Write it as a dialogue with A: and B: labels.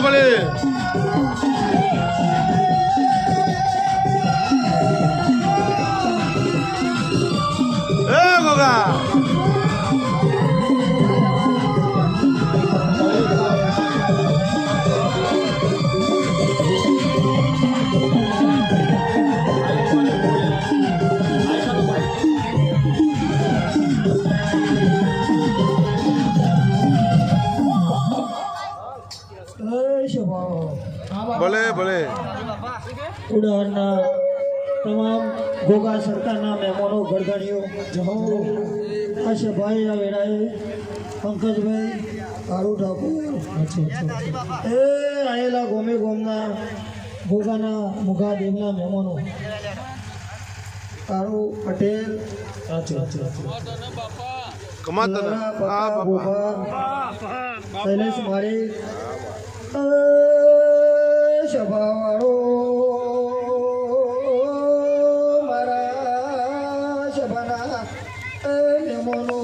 A: ભલે એ ગોગા ભલે ભલે
B: ઉડાડના તમામ ગોગા સરકારના મહેમાનો ગરગડીઓ આશાભાઈ આ વેળાએ પંકજભાઈ કાળુ ઠાકોર એ આયેલા ગોમે ગોમના ગોગાના મુઘા દેવના મહેમાનો કાળુ પટેલ શૈલેષ માળી સભાવાળો મારા સભાના મહેમાનો